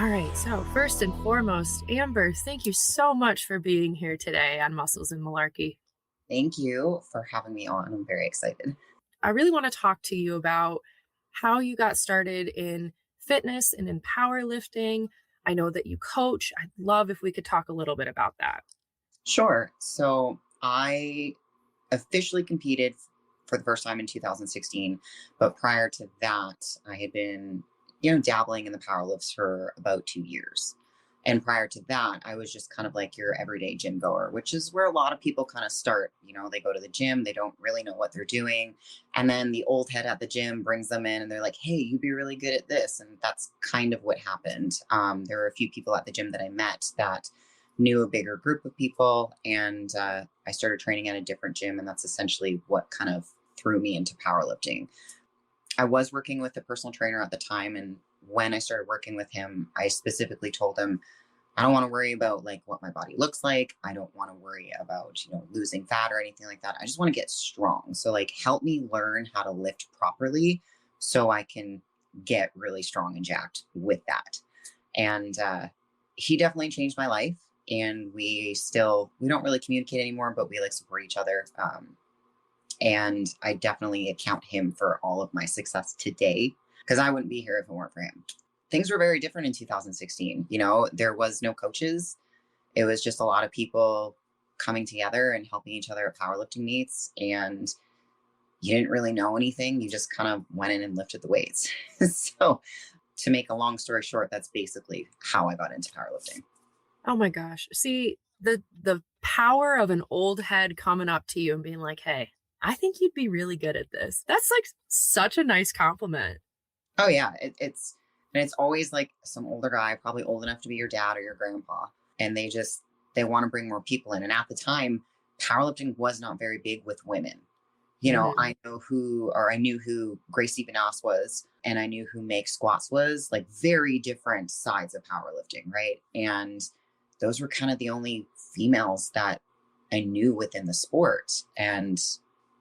All right. So, first and foremost, Amber, thank you so much for being here today on Muscles and Malarkey. Thank you for having me on. I'm very excited. I really want to talk to you about how you got started in fitness and in powerlifting. I know that you coach. I'd love if we could talk a little bit about that. Sure. So I officially competed for the first time in 2016, but prior to that, I had been, dabbling in the power lifts for about 2 years. And prior to that, I was just kind of like your everyday gym goer, which is where a lot of people kind of start. They go to the gym, they don't really know what they're doing. And then the old head at the gym brings them in and they're like, hey, you'd be really good at this. And that's kind of what happened. There were a few people at the gym that I met that knew a bigger group of people. And I started training at a different gym. And that's essentially what kind of threw me into powerlifting. I was working with a personal trainer at the time. And when I started working with him, I specifically told him, I don't want to worry about like what my body looks like. I don't want to worry about, losing fat or anything like that. I just want to get strong. So like help me learn how to lift properly so I can get really strong and jacked with that. And he definitely changed my life. And we don't really communicate anymore, but we like support each other. And I definitely account him for all of my success today because I wouldn't be here if it weren't for him. Things were very different in 2016. There was no coaches. It was just a lot of people coming together and helping each other at powerlifting meets. And you didn't really know anything. You just kind of went in and lifted the weights. So to make a long story short, that's basically how I got into powerlifting. Oh my gosh. See, the power of an old head coming up to you and being like, "Hey, I think you'd be really good at this." That's like such a nice compliment. Oh yeah. And it's always like some older guy, probably old enough to be your dad or your grandpa. And they want to bring more people in. And at the time, powerlifting was not very big with women. Mhm. I knew who Gracie Benas was, and I knew who Make Squats was, like very different sides of powerlifting, right? And those were kind of the only females that I knew within the sport. And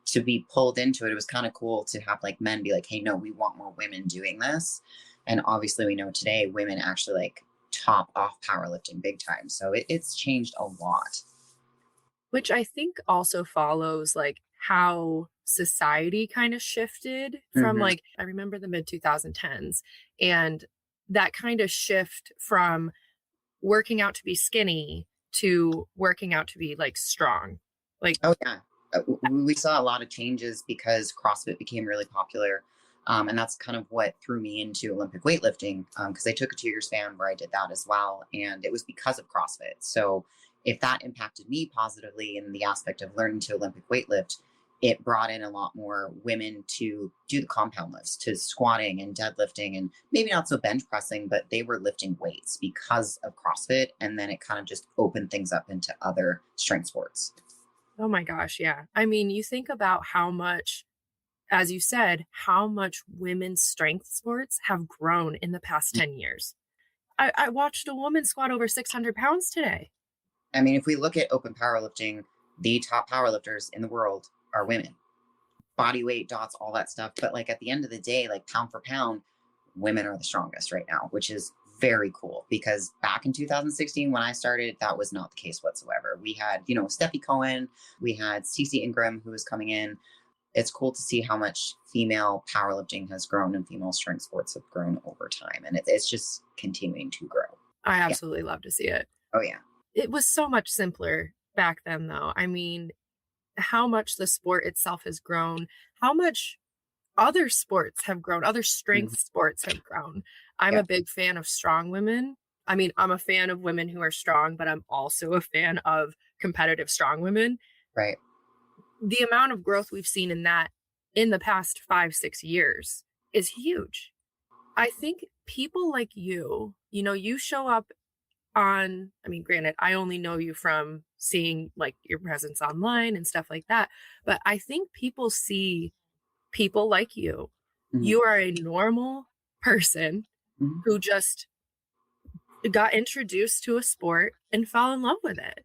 to be pulled into it, it was kind of cool to have like men be like, hey, no, we want more women doing this. And obviously we know today women actually like top off powerlifting big time. So it's changed a lot. Which I think also follows like how society kind of shifted from Hmm. like I remember the mid 2010s and that kind of shift from working out to be skinny to working out to be like strong. Like, Oh yeah. We saw a lot of changes because CrossFit became really popular. And that's kind of what threw me into Olympic weightlifting because I took a 2 year span where I did that as well. And it was because of CrossFit. So if that impacted me positively in the aspect of learning to Olympic weightlift, it brought in a lot more women to do the compound lifts, to squatting and deadlifting, and maybe not so bench pressing, but they were lifting weights because of CrossFit. And then it kind of just opened things up into other strength sports. oh my gosh, yeah. I mean, you think about how much, as you said, how much women's strength sports have grown in the past 10 years. I watched a woman squat over 600 pounds today. I mean, if we look at open powerlifting, the top powerlifters in the world are women. Body weight, dots, all that stuff. But like at the end of the day, like pound for pound, women are the strongest right now, which is very cool because back in 2016, when I started, that was not the case whatsoever. We had, Steffi Cohen, we had Cece Ingram, who was coming in. It's cool to see how much female powerlifting has grown and female strength sports have grown over time. And it's just continuing to grow. I Yeah. absolutely love to see it. Oh, yeah. It was so much simpler back then, though. I mean, how much the sport itself has grown, how much other sports have grown, other Mhm. strength sports have grown. I'm Yeah. a big fan of strong women. I mean, I'm a fan of women who are strong, but I'm also a fan of competitive strong women. Right. The amount of growth we've seen in that in the past 5, 6 years is huge. I think people like you show up on, I mean, granted, I only know you from seeing like your presence online and stuff like that, but I think people see people like you. Hmm. You are a normal person Hmm. who just got introduced to a sport and fell in love with it.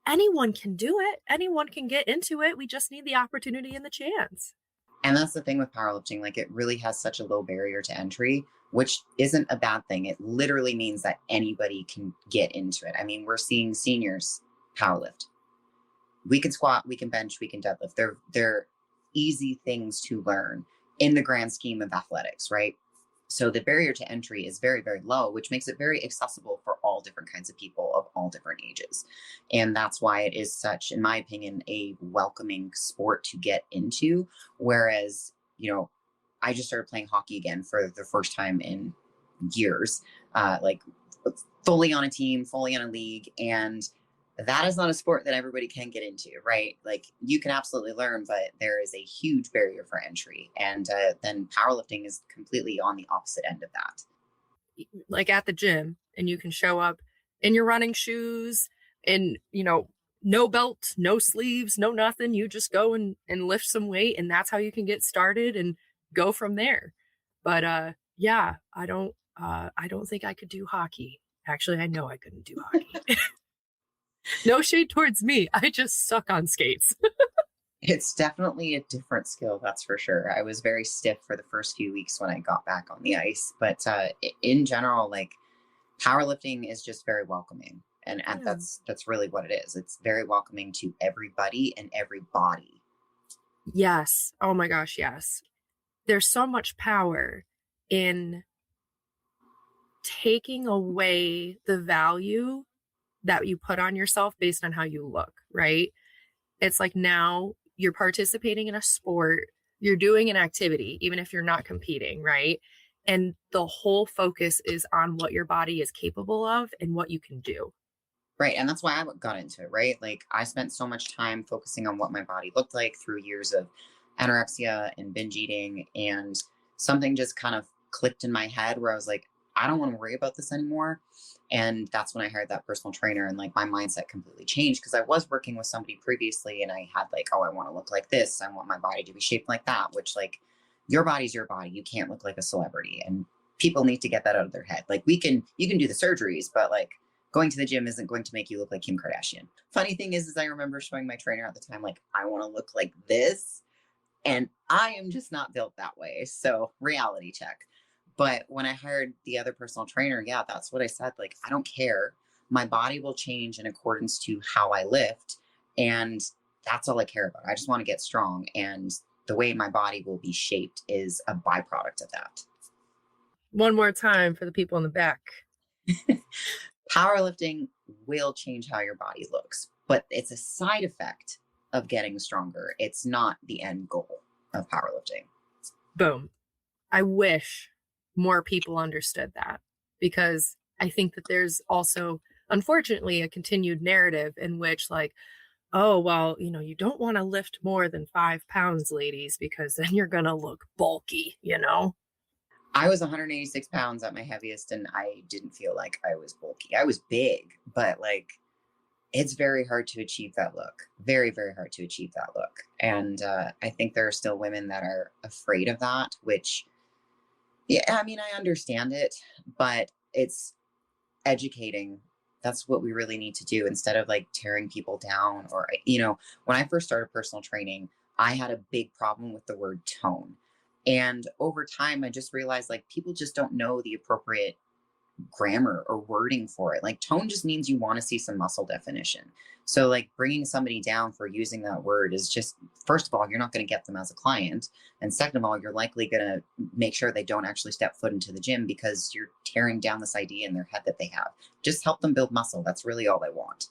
Anyone can do it. Anyone can get into it. We just need the opportunity and the chance. And that's the thing with powerlifting. Like it really has such a low barrier to entry which isn't a bad thing. It literally means that anybody can get into it. I mean, we're seeing seniors powerlift. We can squat, we can bench, we can deadlift. They're easy things to learn in the grand scheme of athletics, right? So the barrier to entry is very, very low, which makes it very accessible for all different kinds of people of all different ages. And that's why it is such, in my opinion, a welcoming sport to get into. Whereas, I just started playing hockey again for the first time in years, like fully on a team, fully on a league. And that is not a sport that everybody can get into, right? Like you can absolutely learn, but there is a huge barrier for entry. And then powerlifting is completely on the opposite end of that. Like at the gym, and you can show up in your running shoes and, no belt, no sleeves, no nothing. You just go and lift some weight, and that's how you can get started and go from there. But yeah, I don't think I could do hockey. Actually, I know I couldn't do hockey. No shade towards me. I just suck on skates. It's definitely a different skill, that's for sure. I was very stiff for the first few weeks when I got back on the ice, but in general, like powerlifting is just very welcoming, and Yeah. that's really what it is. It's very welcoming to everybody and every body. Yes. Oh my gosh, yes. There's so much power in taking away the value that you put on yourself based on how you look, right? It's like now you're participating in a sport, you're doing an activity, even if you're not competing, right? And the whole focus is on what your body is capable of and what you can do. Right. And that's why I got into it, right? Like I spent so much time focusing on what my body looked like through years of anorexia and binge eating. And something just kind of clicked in my head where I was like, I don't want to worry about this anymore. And that's when I hired that personal trainer, and like my mindset completely changed because I was working with somebody previously and I had like, oh, I want to look like this. I want my body to be shaped like that, which like your body's your body. You can't look like a celebrity. And people need to get that out of their head. Like you can do the surgeries, but like going to the gym isn't going to make you look like Kim Kardashian. Funny thing is I remember showing my trainer at the time, like, I want to look like this. And I am just not built that way. So reality check. But when I hired the other personal trainer, yeah, that's what I said. Like, I don't care. My body will change in accordance to how I lift. And that's all I care about. I just want to get strong. And the way my body will be shaped is a byproduct of that. One more time for the people in the back. Powerlifting will change how your body looks, but it's a side effect of getting stronger. It's not the end goal of powerlifting. Boom. I wish more people understood that, because I think that there's also, unfortunately, a continued narrative in which, like, oh, well, you don't want to lift more than 5 pounds, ladies, because then you're going to look bulky. I was 186 pounds at my heaviest, and I didn't feel like I was bulky. I was big, but like it's very hard to achieve that look. Very, very hard to achieve that look. And I think there are still women that are afraid of that, which, yeah, I mean, I understand it, but it's educating. That's what we really need to do instead of like tearing people down. Or, when I first started personal training, I had a big problem with the word tone. And over time, I just realized like people just don't know the appropriate grammar or wording for it. Like tone just means you want to see some muscle definition. So like bringing somebody down for using that word is just, first of all, you're not going to get them as a client. And second of all, you're likely going to make sure they don't actually step foot into the gym because you're tearing down this idea in their head that they have. Just help them build muscle. That's really all they want.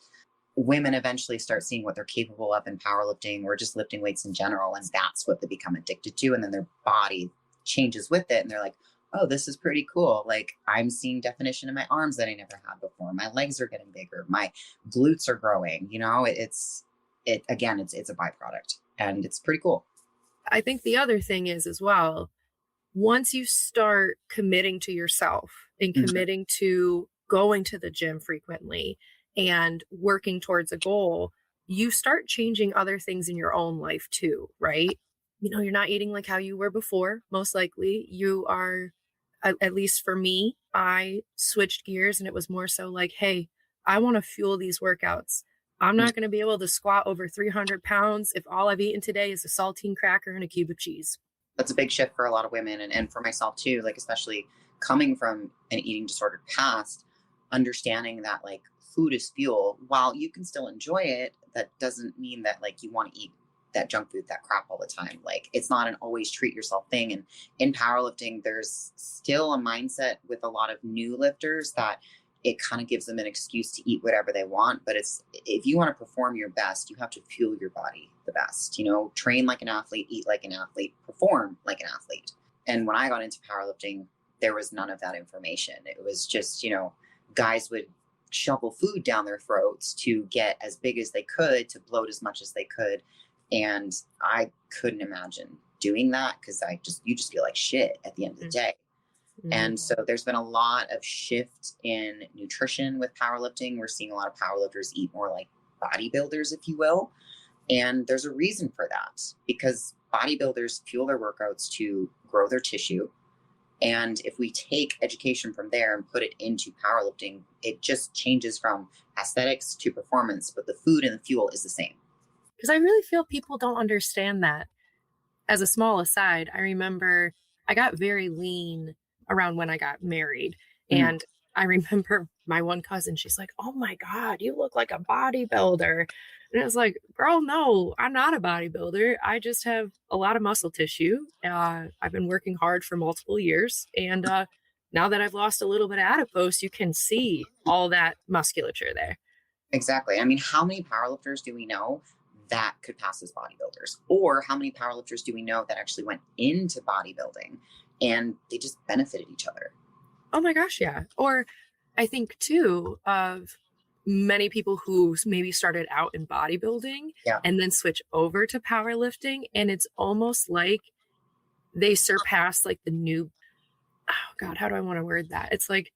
Women eventually start seeing what they're capable of in powerlifting or just lifting weights in general. And that's what they become addicted to. And then their body changes with it. And they're like, oh, this is pretty cool. Like I'm seeing definition in my arms that I never had before. My legs are getting bigger. My glutes are growing. It's a byproduct and it's pretty cool. I think the other thing is as well, once you start committing to yourself and Mhm. committing to going to the gym frequently and working towards a goal, you start changing other things in your own life too, right? You're not eating like how you were before, most likely. You are, at least for me, I switched gears and it was more so like, hey, I want to fuel these workouts. I'm not going to be able to squat over 300 pounds if all I've eaten today is a saltine cracker and a cube of cheese. That's a big shift for a lot of women and for myself too, like especially coming from an eating disordered past, understanding that like food is fuel, while you can still enjoy it, that doesn't mean that like you want to eat that junk food, that crap all the time. Like it's not an always treat yourself thing. And in powerlifting, there's still a mindset with a lot of new lifters that it kind of gives them an excuse to eat whatever they want. But it's, if you want to perform your best, you have to fuel your body the best, you know, train like an athlete, eat like an athlete, perform like an athlete. And when I got into powerlifting, there was none of that information. It was just, you know, guys would shovel food down their throats to get as big as they could, to bloat as much as they could. And I couldn't imagine doing that, because you just feel like shit at the end of the day. Mm-hmm. And so there's been a lot of shift in nutrition with powerlifting. We're seeing a lot of powerlifters eat more like bodybuilders, if you will. And there's a reason for that, because bodybuilders fuel their workouts to grow their tissue. And if we take education from there and put it into powerlifting, it just changes from aesthetics to performance, but the food and the fuel is the same. Because I really feel people don't understand that. As a small aside, I remember I got very lean around when I got married. Mm-hmm. And I remember my one cousin, she's like, "Oh my God, you look like a bodybuilder." And I was like, "Girl, no, I'm not a bodybuilder. I just have a lot of muscle tissue. I've been working hard for multiple years. And now that I've lost a little bit of adipose, you can see all that musculature there." Exactly. I mean, how many powerlifters do we know that could pass as bodybuilders? Or how many powerlifters do we know that actually went into bodybuilding and they just benefited each other? Oh my gosh, yeah. Or I think too of many people who maybe started out in bodybuilding and then switch over to powerlifting. And it's almost like they surpass like the new, oh God, how do I want to word that? It's like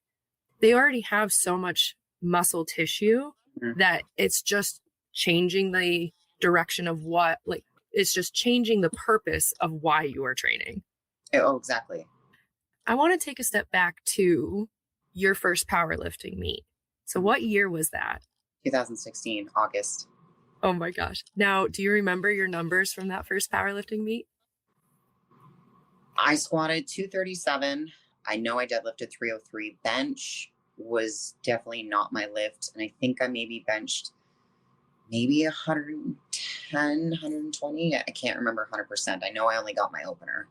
they already have so much muscle tissue that it's just changing the direction of what, like, it's just changing the purpose of why you are training. Oh, exactly. I want to take a step back to your first powerlifting meet. So what year was that? 2016, August. Oh my gosh. Now, do you remember your numbers from that first powerlifting meet? I squatted 237. I know I deadlifted 303. Bench was definitely not my lift. And I think I maybe benched maybe 110, 120. I can't remember 100%. I know I only got my opener.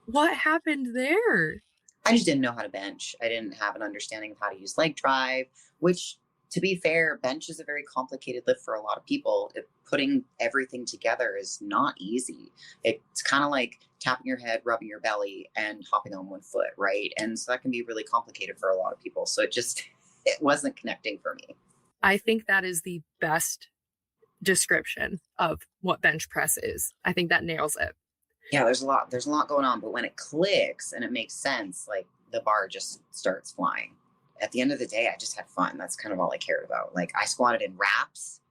What happened there? I just didn't know how to bench. I didn't have an understanding of how to use leg drive, which, to be fair, bench is a very complicated lift for a lot of people. Putting everything together is not easy. It's kind of like tapping your head, rubbing your belly, and hopping on one foot, right? And so that can be really complicated for a lot of people. So it wasn't connecting for me. I think that is the best description of what bench press is. I think that nails it. Yeah, there's a lot going on, but when it clicks and it makes sense, like the bar just starts flying. At the end of the day, I just had fun. That's kind of all I cared about. Like I squatted in wraps.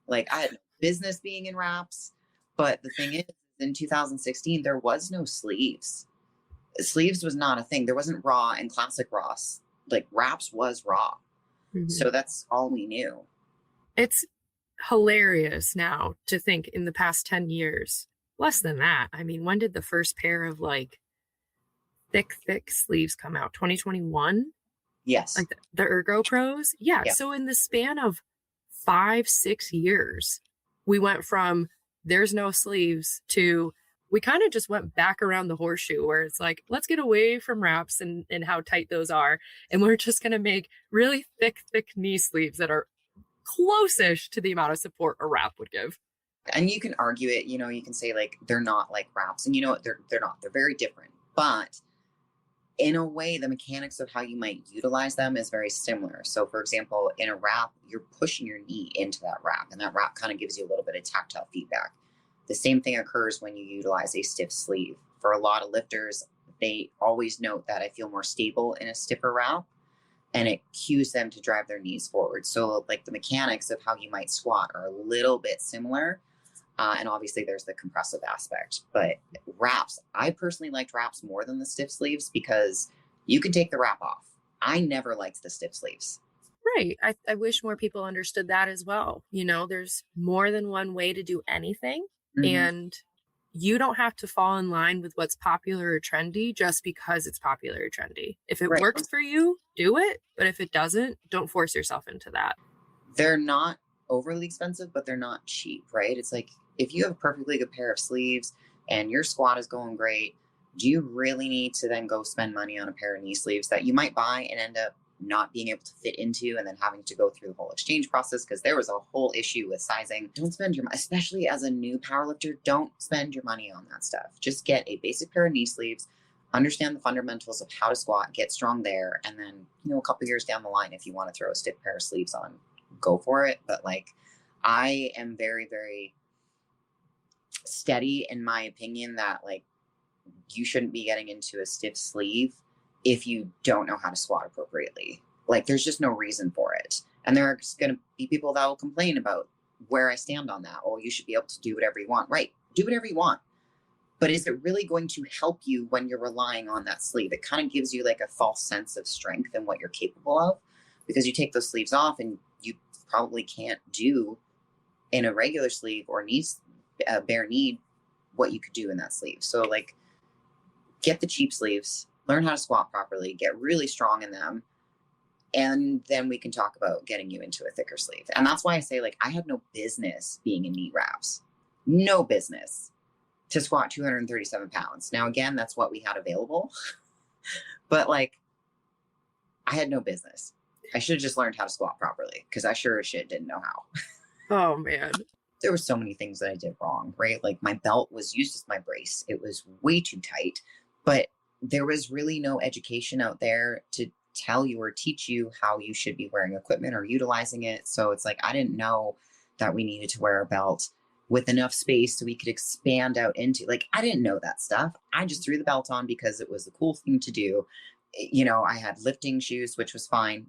Like I had no business being in wraps. But the thing is, in 2016, there was no sleeves. Sleeves was not a thing. There wasn't raw and classic raw. Like wraps was raw. Mm-hmm. So that's all we knew. It's hilarious now to think in the past 10 years. Less than that. I mean, when did the first pair of like thick sleeves come out? 2021? Yes. Like the Ergo Pros? Yeah. So in the span of 5-6 years, we went from there's no sleeves to we kind of just went back around the horseshoe where it's like, let's get away from wraps and how tight those are. And we're just going to make really thick knee sleeves that are close-ish to the amount of support a wrap would give. And you can argue it, you know, you can say like, they're not like wraps, and you know what, they're not, they're very different, but in a way, the mechanics of how you might utilize them is very similar. So for example, in a wrap, you're pushing your knee into that wrap, and that wrap kind of gives you a little bit of tactile feedback. The same thing occurs when you utilize a stiff sleeve. For a lot of lifters, they always note that I feel more stable in a stiffer wrap, and it cues them to drive their knees forward. So like the mechanics of how you might squat are a little bit similar. And obviously there's the compressive aspect, but wraps, I personally liked wraps more than the stiff sleeves because you can take the wrap off. I never liked the stiff sleeves. Right. I wish more people understood that as well. You know, there's more than one way to do anything. Mm-hmm. And you don't have to fall in line with what's popular or trendy just because it's popular or trendy. If it Right. works for you, do it. But if it doesn't, don't force yourself into that. They're not overly expensive, but they're not cheap, right? It's like if you have a perfectly good pair of sleeves and your squat is going great, do you really need to then go spend money on a pair of knee sleeves that you might buy and end up not being able to fit into and then having to go through the whole exchange process because there was a whole issue with sizing? Don't spend your money, especially as a new powerlifter, don't spend your money on that stuff. Just get a basic pair of knee sleeves, understand the fundamentals of how to squat, get strong there, and then, a couple years down the line, if you want to throw a stiff pair of sleeves on, go for it. But like, I am very, very steady in my opinion that like you shouldn't be getting into a stiff sleeve if you don't know how to squat appropriately. Like, there's just no reason for it. And there are going to be people that will complain about where I stand on that. Oh, you should be able to do whatever you want. Right. Do whatever you want. But is it really going to help you when you're relying on that sleeve? It kind of gives you like a false sense of strength and what you're capable of, because you take those sleeves off and you probably can't do in a regular sleeve or bare knee what you could do in that sleeve. So like, get the cheap sleeves, learn how to squat properly, get really strong in them, and then we can talk about getting you into a thicker sleeve. And that's why I say, like, I had no business being in knee wraps. No business to squat 237 pounds. Now, again, that's what we had available. But like, I had no business. I should have just learned how to squat properly because I sure as shit didn't know how. Oh, man. There were so many things that I did wrong, right? Like, my belt was used as my brace. It was way too tight, but there was really no education out there to tell you or teach you how you should be wearing equipment or utilizing it. So it's like, I didn't know that we needed to wear a belt with enough space so we could expand out into, like, I didn't know that stuff. I just threw the belt on because it was the cool thing to do. I had lifting shoes, which was fine.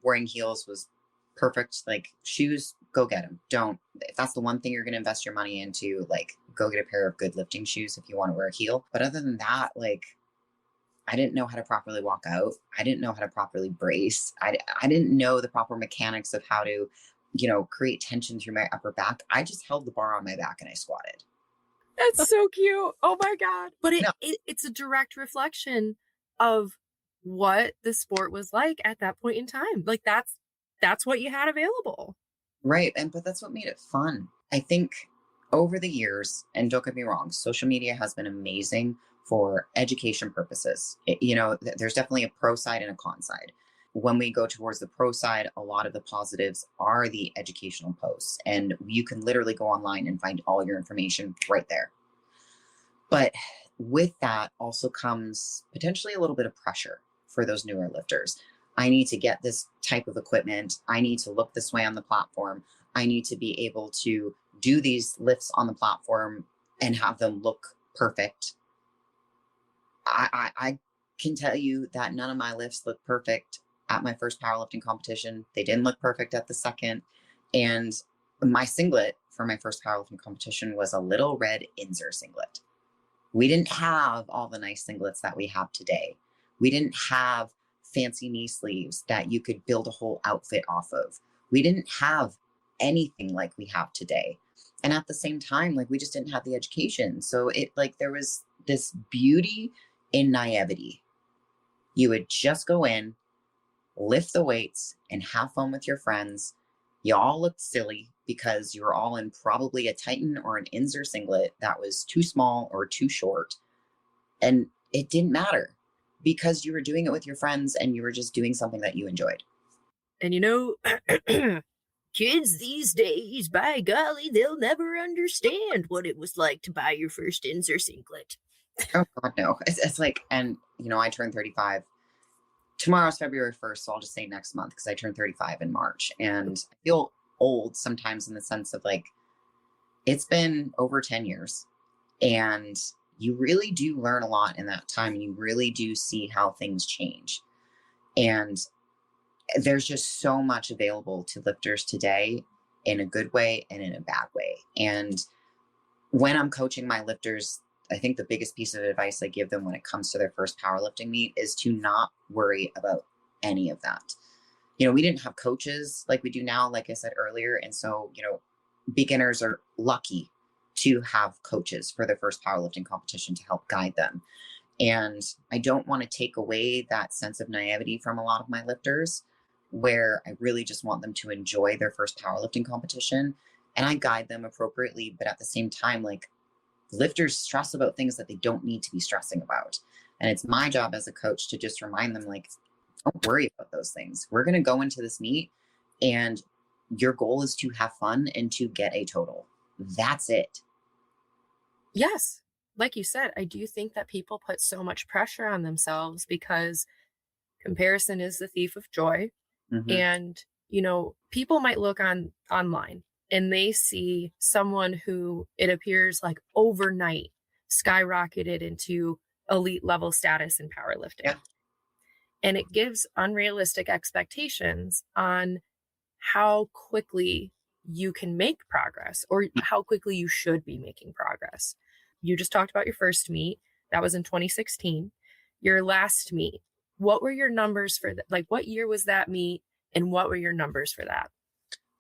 Wearing heels was perfect. Like, shoes, go get them. Don't, if that's the one thing you're going to invest your money into, like, go get a pair of good lifting shoes if you want to wear a heel. But other than that, like, I didn't know how to properly walk out. I didn't know how to properly brace. I didn't know the proper mechanics of how to, create tension through my upper back. I just held the bar on my back and I squatted. That's so cute. Oh my God. But No. it's a direct reflection of what the sport was like at that point in time. Like, that's what you had available. Right. But that's what made it fun. I think over the years, and don't get me wrong, social media has been amazing for education purposes. There's definitely a pro side and a con side. When we go towards the pro side, a lot of the positives are the educational posts, and you can literally go online and find all your information right there. But with that also comes potentially a little bit of pressure for those newer lifters. I need to get this type of equipment. I need to look this way on the platform. I need to be able to do these lifts on the platform and have them look perfect. I can tell you that none of my lifts look perfect at my first powerlifting competition. They didn't look perfect at the second. And my singlet for my first powerlifting competition was a little red Inzer singlet. We didn't have all the nice singlets that we have today. We didn't have fancy knee sleeves that you could build a whole outfit off of. We didn't have anything like we have today. And at the same time, like, we just didn't have the education. So there was this beauty in naivety. You would just go in, lift the weights, and have fun with your friends. You all looked silly because you were all in probably a Titan or an Inzer singlet that was too small or too short. And it didn't matter because you were doing it with your friends and you were just doing something that you enjoyed. And kids these days, by golly, they'll never understand what it was like to buy your first Inzer singlet. Oh God, no. It's like, and I turned 35. Tomorrow's February 1st, so I'll just say next month because I turned 35 in March. And I feel old sometimes in the sense of, like, it's been over 10 years. And you really do learn a lot in that time. And you really do see how things change. And there's just so much available to lifters today in a good way and in a bad way. And when I'm coaching my lifters, I think the biggest piece of advice I give them when it comes to their first powerlifting meet is to not worry about any of that. We didn't have coaches like we do now, like I said earlier. And so, beginners are lucky to have coaches for their first powerlifting competition to help guide them. And I don't want to take away that sense of naivety from a lot of my lifters, where I really just want them to enjoy their first powerlifting competition. And I guide them appropriately. But at the same time, like, lifters stress about things that they don't need to be stressing about. And it's my job as a coach to just remind them, like, don't worry about those things. We're going to go into this meet and your goal is to have fun and to get a total. That's it. Yes. Like you said, I do think that people put so much pressure on themselves because comparison is the thief of joy. Mm-hmm. And, people might look online and they see someone who it appears like overnight skyrocketed into elite level status in powerlifting. Yeah. And it gives unrealistic expectations on how quickly you can make progress or how quickly you should be making progress. You just talked about your first meet. That was in 2016. Your last meet, what were your numbers for that? Like, what year was that meet and what were your numbers for that?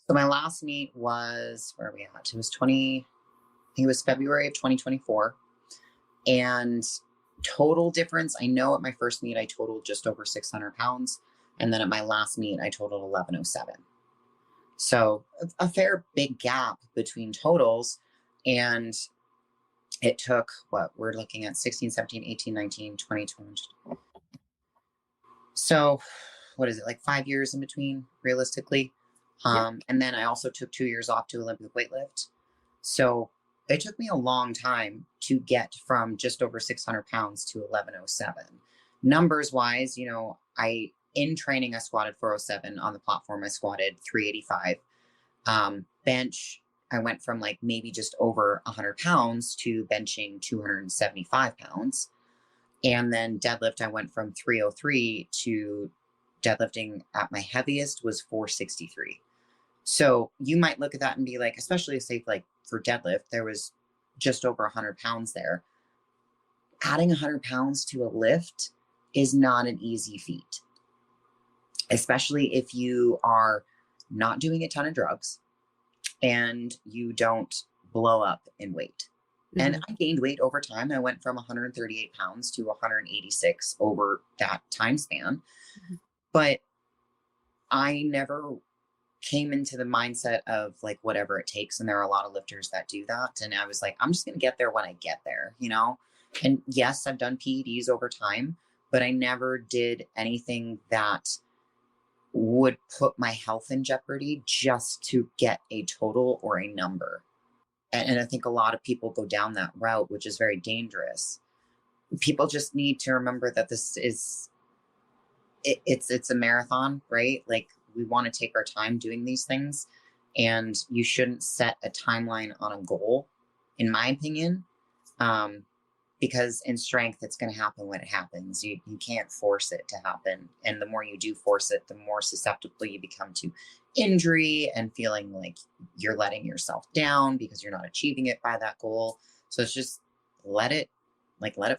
So my last meet was, where are we at? It was I think it was February of 2024. And total difference, I know at my first meet, I totaled just over 600 pounds. And then at my last meet, I totaled 1107. So a fair big gap between totals. And it took what we're looking at 16, 17, 18, 19, 20, 20. So what is it, like 5 years in between, realistically? Yeah. And then I also took 2 years off to Olympic weightlift. So it took me a long time to get from just over 600 pounds to 1107. Numbers wise, in training, I squatted 407. On the platform, I squatted 385. Bench, I went from like maybe just over 100 pounds to benching 275 pounds. And then deadlift, I went from 303 to deadlifting at my heaviest was 463. So you might look at that and be like, especially say like for deadlift, there was just over 100 pounds there. Adding 100 pounds to a lift is not an easy feat, especially if you are not doing a ton of drugs and you don't blow up in weight. Mm-hmm. And I gained weight over time. I went from 138 pounds to 186 over that time span. Mm-hmm. But I never came into the mindset of like whatever it takes. And there are a lot of lifters that do that. And I was like, I'm just going to get there when I get there, And yes, I've done PEDs over time, but I never did anything that would put my health in jeopardy just to get a total or a number. And I think a lot of people go down that route, which is very dangerous. People just need to remember that this is, it's a marathon, right? Like, we want to take our time doing these things, and you shouldn't set a timeline on a goal, in my opinion, because in strength, it's going to happen when it happens. You can't force it to happen. And the more you do force it, the more susceptible you become to injury and feeling like you're letting yourself down because you're not achieving it by that goal. So it's just let it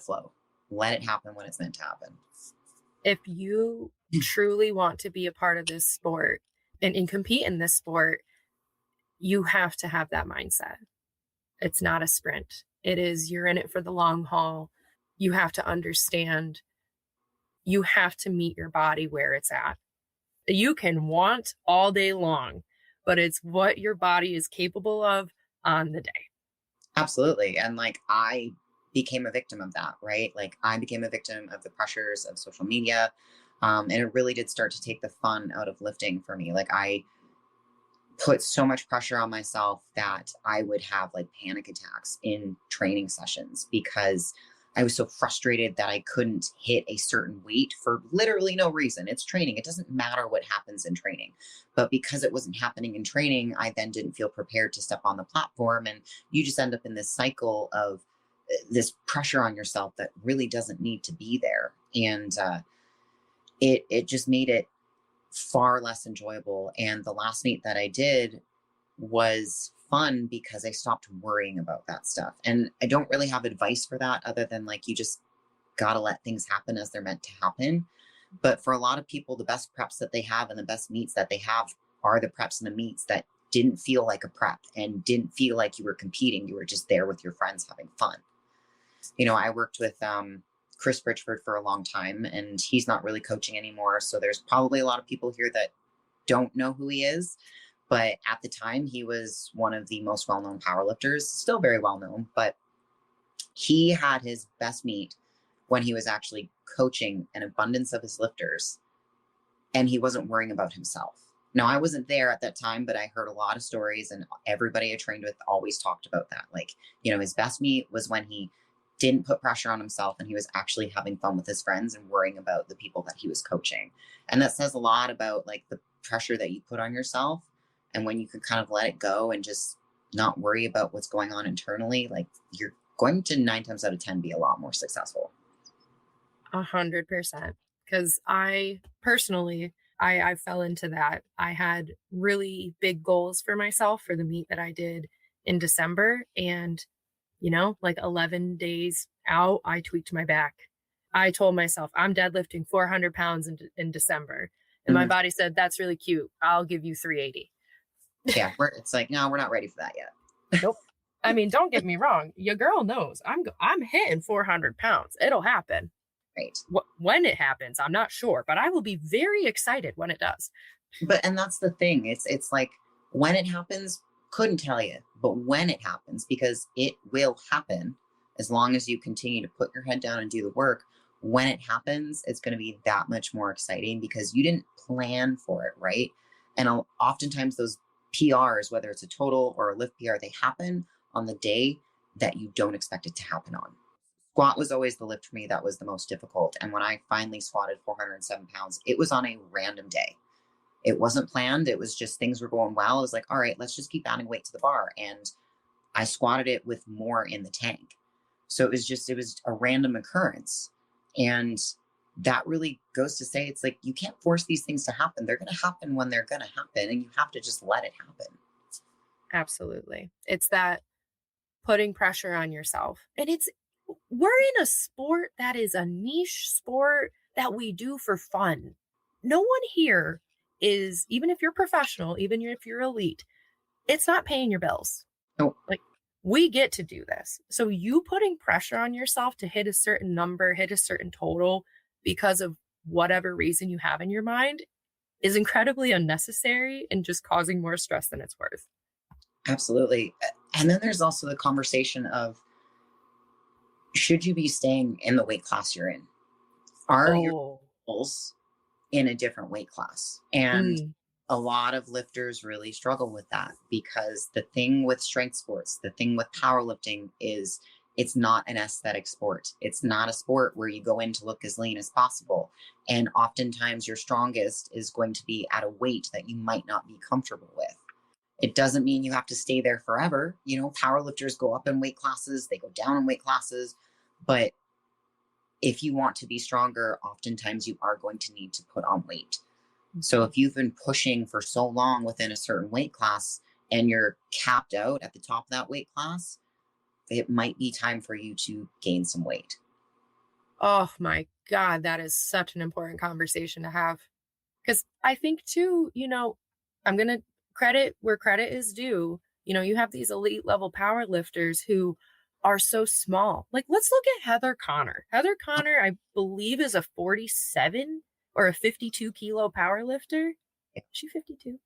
flow. Let it happen when it's meant to happen. If you truly want to be a part of this sport and compete in this sport, you have to have that mindset. It's not a sprint. It is, you're in it for the long haul. You have to understand, you have to meet your body where it's at. You can want all day long, but it's what your body is capable of on the day. Absolutely. And like, I became a victim of that, right? Like, I became a victim of the pressures of social media. And it really did start to take the fun out of lifting for me. Like, I put so much pressure on myself that I would have like panic attacks in training sessions because I was so frustrated that I couldn't hit a certain weight for literally no reason. It's training. It doesn't matter what happens in training. But because it wasn't happening in training, I then didn't feel prepared to step on the platform. And you just end up in this cycle of this pressure on yourself that really doesn't need to be there. And it just made it far less enjoyable. And the last meet that I did was fun because I stopped worrying about that stuff. And I don't really have advice for that other than like, you just got to let things happen as they're meant to happen. But for a lot of people, the best preps that they have and the best meets that they have are the preps and the meets that didn't feel like a prep and didn't feel like you were competing. You were just there with your friends having fun. I worked with Chris Bridgeford for a long time, and he's not really coaching anymore. So there's probably a lot of people here that don't know who he is. But at the time, he was one of the most well-known powerlifters, still very well-known, but he had his best meet when he was actually coaching an abundance of his lifters, and he wasn't worrying about himself. Now, I wasn't there at that time, but I heard a lot of stories, and everybody I trained with always talked about that. Like, his best meet was when he didn't put pressure on himself and he was actually having fun with his friends and worrying about the people that he was coaching. And that says a lot about like the pressure that you put on yourself. And when you can kind of let it go and just not worry about what's going on internally, like you're going to 9 times out of 10 be a lot more successful. 100%. Because I personally, I fell into that. I had really big goals for myself for the meet that I did in December. And, like 11 days out, I tweaked my back. I told myself, I'm deadlifting 400 pounds in December. And my body said, that's really cute. I'll give you 380. Yeah, it's like, no, we're not ready for that yet. Nope. I mean, don't get me wrong. Your girl knows I'm hitting 400 pounds. It'll happen. Right. When it happens, I'm not sure, but I will be very excited when it does. And that's the thing. It's like when it happens, couldn't tell you, but when it happens, because it will happen as long as you continue to put your head down and do the work. When it happens, it's going to be that much more exciting because you didn't plan for it, right? And oftentimes those PRs, whether it's a total or a lift PR, they happen on the day that you don't expect it to happen on. Squat was always the lift for me that was the most difficult. And when I finally squatted 407 pounds, it was on a random day. It wasn't planned. It was just things were going well. I was like, all right, let's just keep adding weight to the bar. And I squatted it with more in the tank. So it was a random occurrence. And that really goes to say, it's like, you can't force these things to happen. They're going to happen when they're going to happen. And you have to just let it happen. Absolutely. It's that putting pressure on yourself. And we're in a sport that is a niche sport that we do for fun. No one here is, even if you're professional, even if you're elite, it's not paying your bills. Nope. Like, we get to do this. So you putting pressure on yourself to hit a certain number, hit a certain total because of whatever reason you have in your mind is incredibly unnecessary and just causing more stress than it's worth. Absolutely. And then there's also the conversation of, should you be staying in the weight class you're in? Are your goals in a different weight class? And a lot of lifters really struggle with that because the thing with strength sports, the thing with powerlifting is it's not an aesthetic sport. It's not a sport where you go in to look as lean as possible. And oftentimes your strongest is going to be at a weight that you might not be comfortable with. It doesn't mean you have to stay there forever. Powerlifters go up in weight classes, they go down in weight classes. But if you want to be stronger, oftentimes you are going to need to put on weight. So if you've been pushing for so long within a certain weight class and you're capped out at the top of that weight class, it might be time for you to gain some weight. Oh my God, that is such an important conversation to have. Because I think too, I'm going to credit where credit is due. You have these elite level power lifters who are so small. Like, let's look at Heather Connor. Heather Connor, I believe, is a 47 or a 52 kilo power lifter. Is she 52?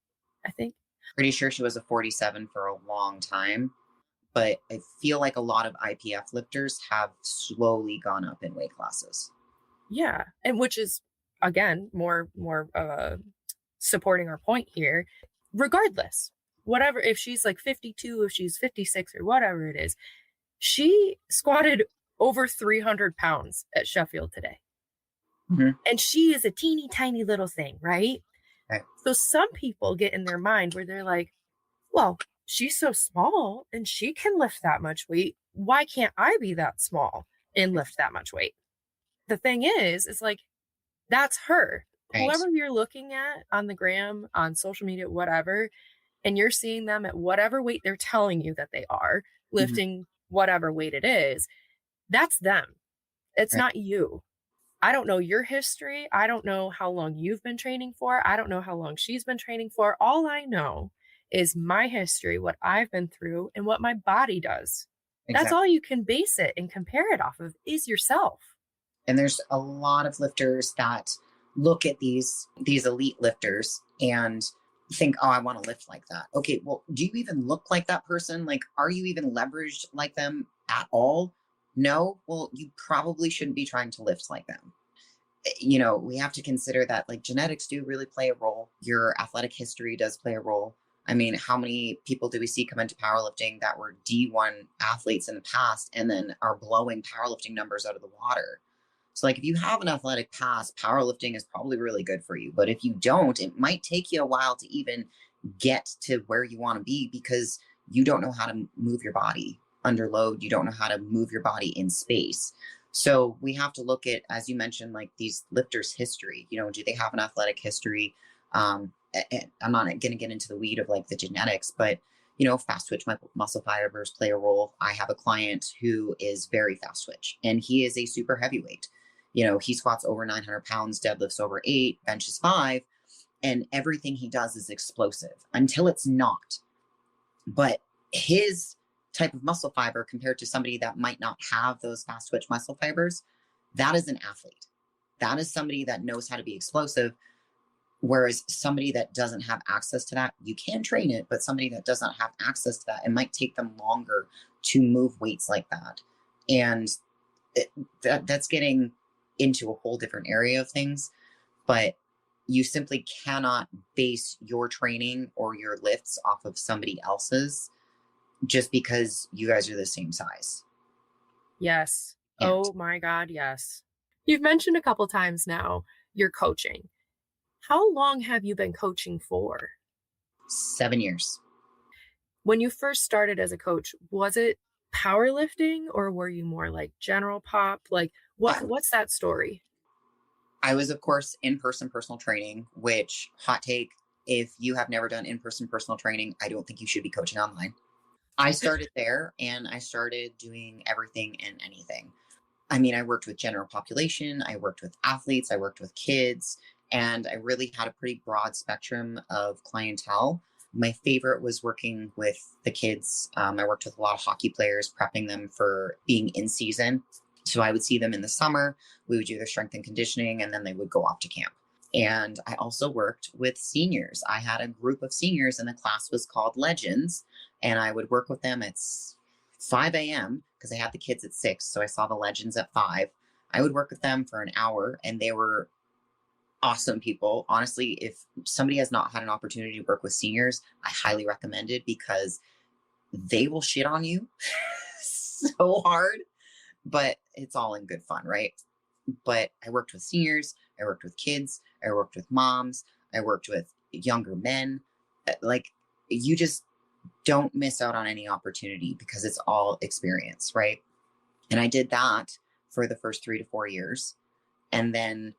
I think. Pretty sure she was a 47 for a long time. But I feel like a lot of IPF lifters have slowly gone up in weight classes. Yeah. And which is, again, more supporting our point here. Regardless, whatever, if she's like 52, if she's 56 or whatever it is, she squatted over 300 pounds at Sheffield today. And she is a teeny tiny little thing, right? So some people get in their mind where they're like, well, she's so small and she can lift that much weight. Why can't I be that small and lift that much weight? The thing is, it's like, that's her. Whoever you're looking at on the gram, on social media, whatever, and you're seeing them at whatever weight they're telling you that they are lifting whatever weight it is, that's them. It's not you. I don't know your history. I don't know how long you've been training for. I don't know how long she's been training for. All I know is my history, what I've been through, and what my body does. That's Exactly. all you can base it and compare it off of is yourself. And there's a lot of lifters that look at these elite lifters and think, oh, I want to lift like that. Okay, well, do you even look like that person? Like, are you even leveraged like them at all? No. Well, you probably shouldn't be trying to lift like them. We have to consider that like genetics do really play a role. Your athletic history does play a role. I mean, how many people do we see come into powerlifting that were D1 athletes in the past and then are blowing powerlifting numbers out of the water? So, like, if you have an athletic past, powerlifting is probably really good for you. But if you don't, it might take you a while to even get to where you want to be because you don't know how to move your body under load. You don't know how to move your body in space. So we have to look at, as you mentioned, like these lifters' history. Do they have an athletic history? I'm not going to get into the weed of like the genetics, but fast twitch muscle fibers play a role. I have a client who is very fast twitch, and he is a super heavyweight. He squats over 900 pounds, deadlifts over 8, benches 5, and everything he does is explosive until it's not. But his type of muscle fiber compared to somebody that might not have those fast twitch muscle fibers, that is an athlete. That is somebody that knows how to be explosive. Whereas somebody that doesn't have access to that, you can train it, but somebody that does not have access to that, it might take them longer to move weights like that. And that's getting into a whole different area of things. But you simply cannot base your training or your lifts off of somebody else's just because you guys are the same size. Yes. And Oh my God, yes. You've mentioned a couple times now you're coaching. How long have you been coaching for? 7 years. When you first started as a coach, was it powerlifting or were you more like general pop? Like what's that story? I was, of course, in-person personal training, which, hot take, if you have never done in-person personal training, I don't think you should be coaching online. I started there and I started doing everything and anything. I mean, I worked with general population, I worked with athletes, I worked with kids, and I really had a pretty broad spectrum of clientele. My favorite was working with the kids. I worked with a lot of hockey players, prepping them for being in season. So I would see them in the summer, we would do their strength and conditioning, and then they would go off to camp. And I also worked with seniors. I had a group of seniors, and the class was called Legends. And I would work with them at 5 a.m. because I had the kids at 6. So I saw the Legends at 5. I would work with them for an hour, and they were awesome people. Honestly, if somebody has not had an opportunity to work with seniors, I highly recommend it because they will shit on you so hard, but it's all in good fun, right? But I worked with seniors, I worked with kids, I worked with moms, I worked with younger men. Like, you just don't miss out on any opportunity because it's all experience, right? And I did that for the first 3 to 4 years. And then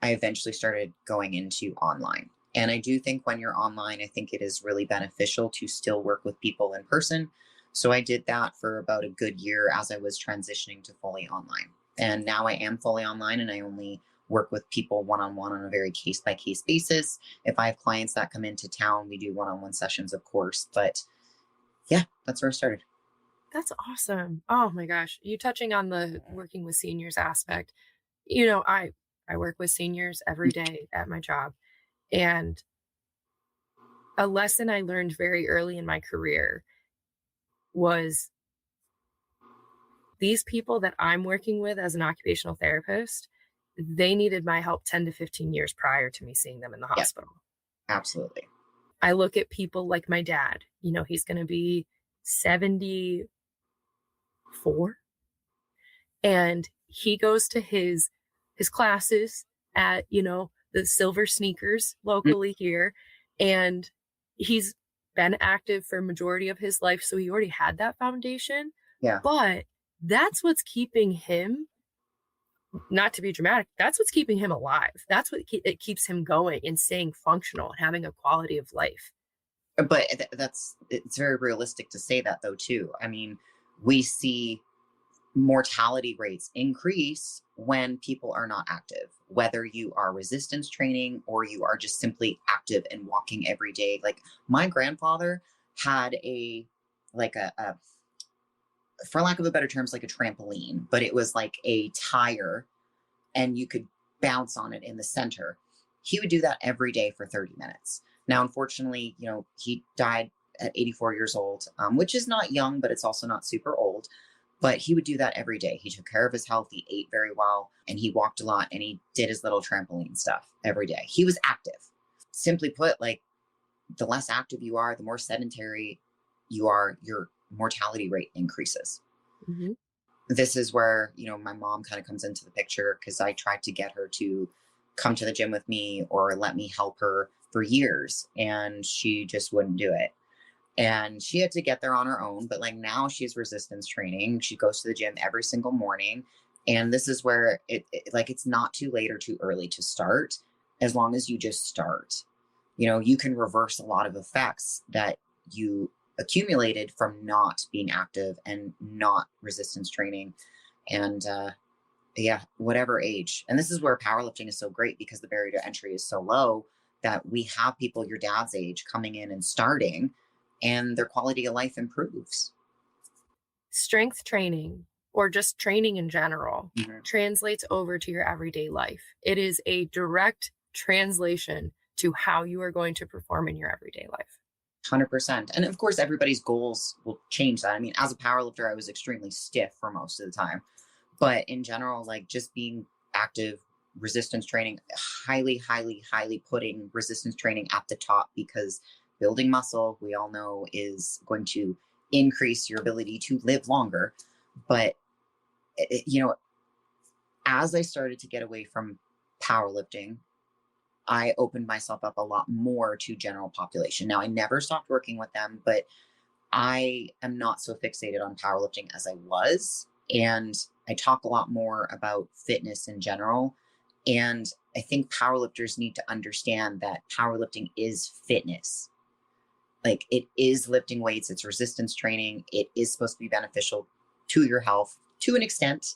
I eventually started going into online. And I do think when you're online, I think it is really beneficial to still work with people in person. So I did that for about a good year as I was transitioning to fully online. And now I am fully online and I only work with people one-on-one on a very case-by-case basis. If I have clients that come into town, we do one-on-one sessions, of course. But yeah, that's where I started. That's awesome. Oh my gosh. You touching on the working with seniors aspect. I work with seniors every day at my job. And a lesson I learned very early in my career was these people that I'm working with as an occupational therapist, they needed my help 10 to 15 years prior to me seeing them in the Yeah, hospital. absolutely. I look at people like my dad, he's going to be 74 and he goes to his classes at, the Silver Sneakers Mm, locally here, and he's been active for a majority of his life, so he already had that foundation. yeah. But that's what's keeping him, not to be dramatic, that's what's keeping him alive. That's what it keeps him going and staying functional and having a quality of life. But it's very realistic to say that though too. I mean, we see mortality rates increase when people are not active, whether you are resistance training or you are just simply active and walking every day. Like my grandfather had like a for lack of a better terms, like a trampoline, but it was like a tire and you could bounce on it in the center. He would do that every day for 30 minutes. Now, unfortunately, he died at 84 years old, which is not young, but it's also not super old. But he would do that every day. He took care of his health. He ate very well and he walked a lot and he did his little trampoline stuff every day. He was active. Simply put, like the less active you are, the more sedentary you are, your mortality rate increases. Mm-hmm. This is where, my mom kind of comes into the picture because I tried to get her to come to the gym with me or let me help her for years and she just wouldn't do it. And she had to get there on her own, but like now she's resistance training. She goes to the gym every single morning. And this is where it's not too late or too early to start, as long as you just start. You can reverse a lot of effects that you accumulated from not being active and not resistance training. And whatever age. And this is where powerlifting is so great because the barrier to entry is so low that we have people your dad's age coming in and starting and their quality of life improves. Strength training or just training in general Mm-hmm. translates over to your everyday life. It is a direct translation to how you are going to perform in your everyday life. 100%. And of course, everybody's goals will change that. I mean, as a powerlifter, I was extremely stiff for most of the time. But in general, like just being active, resistance training, highly, highly, highly putting resistance training at the top because building muscle, we all know, is going to increase your ability to live longer. But, as I started to get away from powerlifting, I opened myself up a lot more to general population. Now, I never stopped working with them, but I am not so fixated on powerlifting as I was. And I talk a lot more about fitness in general. And I think powerlifters need to understand that powerlifting is fitness. Like it is lifting weights, it's resistance training. It is supposed to be beneficial to your health to an extent.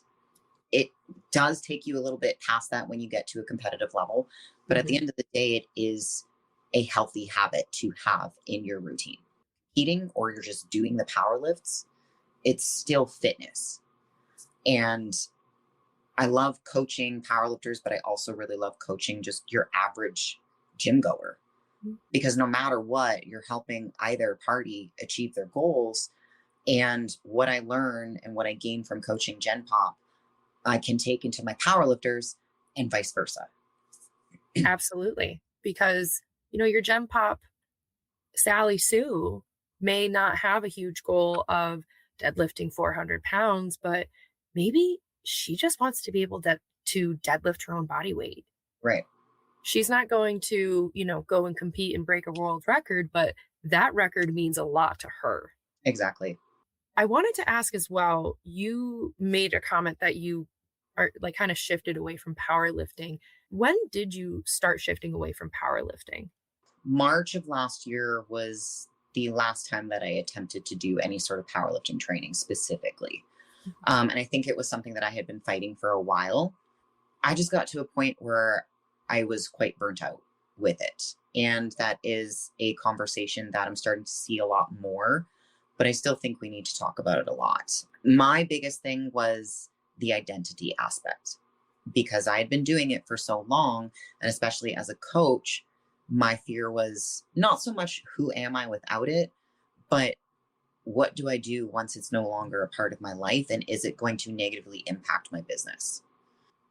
It does take you a little bit past that when you get to a competitive level. But at the end of the day, it is a healthy habit to have in your routine. Eating or you're just doing the power lifts, it's still fitness. And I love coaching powerlifters, but I also really love coaching just your average gym goer. Because no matter what, you're helping either party achieve their goals. And what I learn and what I gain from coaching Gen Pop, I can take into my powerlifters and vice versa. Absolutely. Because, your Gen Pop Sally Sue may not have a huge goal of deadlifting 400 pounds, but maybe she just wants to be able to deadlift her own body weight. Right. She's not going to, go and compete and break a world record, but that record means a lot to her. Exactly. I wanted to ask as well, you made a comment that you are like kind of shifted away from powerlifting. When did you start shifting away from powerlifting? March of last year was the last time that I attempted to do any sort of powerlifting training specifically. And I think it was something that I had been fighting for a while. I just got to a point where I was quite burnt out with it. And that is a conversation that I'm starting to see a lot more, but I still think we need to talk about it a lot. My biggest thing was the identity aspect because I had been doing it for so long. And especially as a coach, my fear was not so much who am I without it, but what do I do once it's no longer a part of my life? And is it going to negatively impact my business?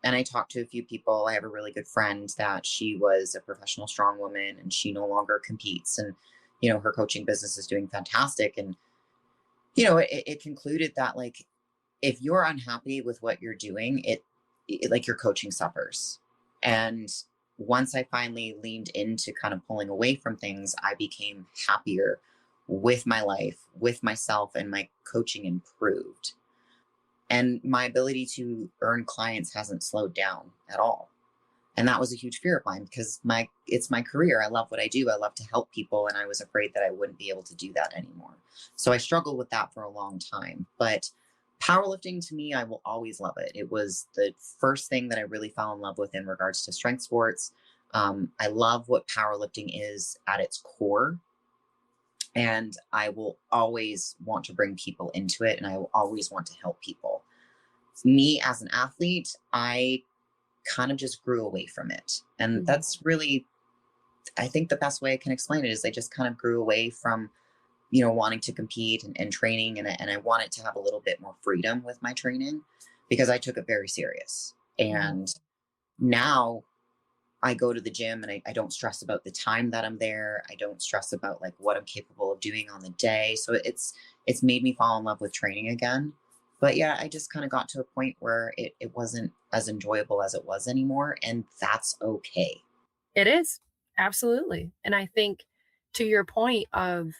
And I talked to a few people. I have a really good friend that she was a professional strong woman and she no longer competes. And, her coaching business is doing fantastic. And, it concluded that like, if you're unhappy with what you're doing, it like your coaching suffers. And once I finally leaned into kind of pulling away from things, I became happier with my life, with myself, and my coaching improved. And my ability to earn clients hasn't slowed down at all. And that was a huge fear of mine because it's my career. I love what I do. I love to help people. And I was afraid that I wouldn't be able to do that anymore. So I struggled with that for a long time. But Powerlifting to me, I will always love it. It was the first thing that I really fell in love with in regards to strength sports. I love what powerlifting is at its core, and I will always want to bring people into it, and I will always want to help people. Me as an athlete, I kind of just grew away from it. And Mhm. that's really, I think the best way I can explain it is I just kind of grew away from, wanting to compete and training. And I wanted to have a little bit more freedom with my training because I took it very serious. Mhm. And now I go to the gym and I don't stress about the time that I'm there. I don't stress about like what I'm capable of doing on the day. So it's made me fall in love with training again. But yeah, I just kind of got to a point where it wasn't as enjoyable as it was anymore. And that's okay. It is. Absolutely. And I think to your point of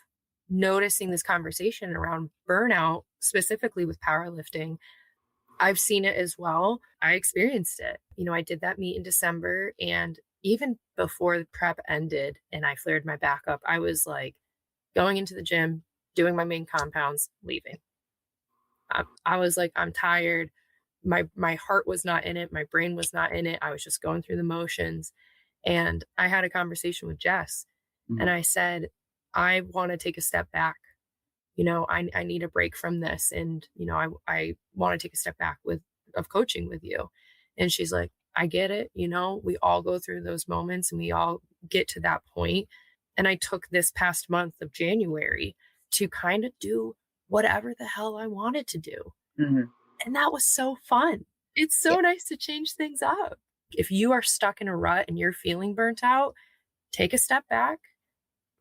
noticing this conversation around burnout, specifically with powerlifting, I've seen it as well. I experienced it. I did that meet in December, and even before the prep ended and I flared my back up, I was like going into the gym, doing my main compounds, leaving. I was like, I'm tired. My heart was not in it. My brain was not in it. I was just going through the motions. And I had a conversation with Jess, and Mhm. I said, I want to take a step back. I need a break from this. And, I want to take a step back of coaching with you. And she's like, I get it. We all go through those moments and we all get to that point. And I took this past month of January to kind of do whatever the hell I wanted to do. Mhm. And that was so fun. It's Yeah, so nice to change things up. If you are stuck in a rut and you're feeling burnt out, take a step back,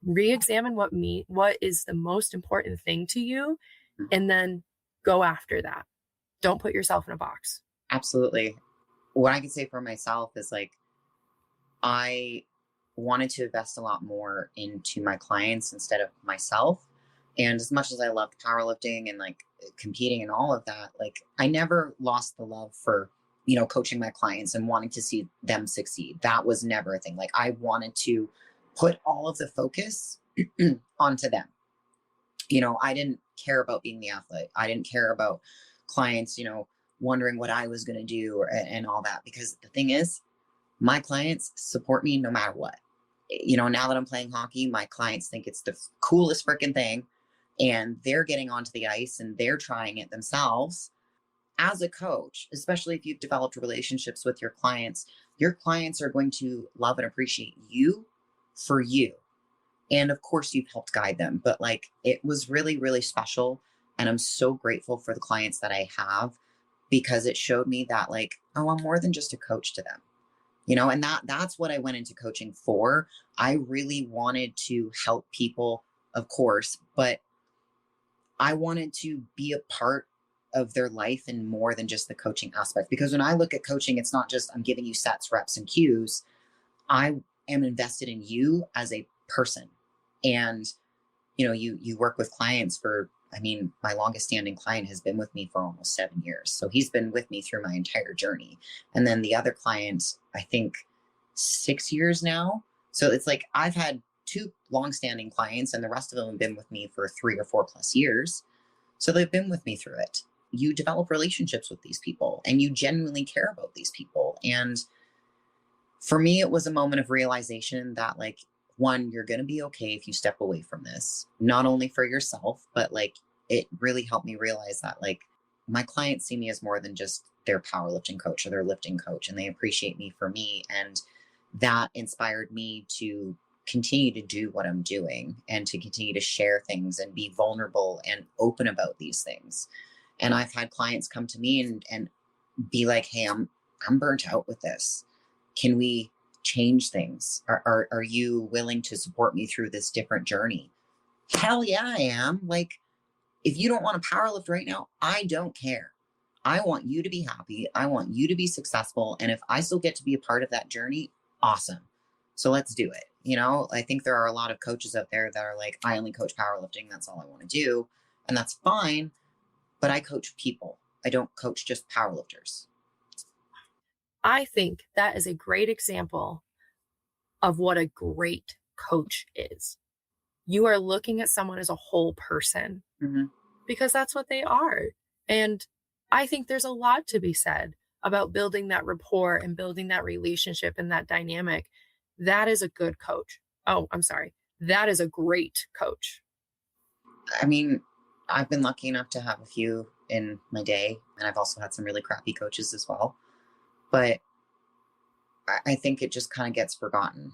re-examine what is the most important thing to you, and then go after that. Don't put yourself in a box. absolutely. What I can say for myself is like I wanted to invest a lot more into my clients instead of myself. And as much as I loved powerlifting and like competing and all of that, like I never lost the love for, coaching my clients and wanting to see them succeed. That was never a thing. Like I wanted to put all of the focus onto them. I didn't care about being the athlete. I didn't care about clients, wondering what I was going to do and all that. Because the thing is, my clients support me no matter what. Now that I'm playing hockey, my clients think it's the coolest freaking thing. And they're getting onto the ice and they're trying it themselves. As a coach, especially if you've developed relationships with your clients are going to love and appreciate you for you. And of course, you've helped guide them, but like it was really, really special. And I'm so grateful for the clients that I have because it showed me that, like, oh, I'm more than just a coach to them, and that's what I went into coaching for. I really wanted to help people, of course, but I wanted to be a part of their life and more than just the coaching aspect. Because when I look at coaching, it's not just I'm giving you sets, reps, and cues. I am invested in you as a person. And you work with clients for, I mean, my longest standing client has been with me for almost 7 years. So he's been with me through my entire journey. And then the other client, I think 6 years now. So it's like I've had two long-standing clients and the rest of them have been with me for 3 or 4 plus years. So they've been with me through it. You develop relationships with these people and you genuinely care about these people. And for me, it was a moment of realization that, like, one, you're going to be okay if you step away from this, not only for yourself, but like it really helped me realize that, like, my clients see me as more than just their powerlifting coach or their lifting coach, and they appreciate me for me. And that inspired me to continue to do what I'm doing and to continue to share things and be vulnerable and open about these things. And I've had clients come to me and be like, hey, I'm burnt out with this. Can we change things? Are you willing to support me through this different journey? Hell yeah, I am. Like, if you don't want to powerlift right now, I don't care. I want you to be happy. I want you to be successful. And if I still get to be a part of that journey, awesome. So let's do it. I think there are a lot of coaches out there that are like, I only coach powerlifting. That's all I want to do. And that's fine. But I coach people. I don't coach just powerlifters. I think that is a great example of what a great coach is. You are looking at someone as a whole person Mm-hmm. because that's what they are. And I think there's a lot to be said about building that rapport and building that relationship and that dynamic. That is a good coach. Oh, I'm sorry. That is a great coach. I mean, I've been lucky enough to have a few in my day, and I've also had some really crappy coaches as well. But I think it just kind of gets forgotten.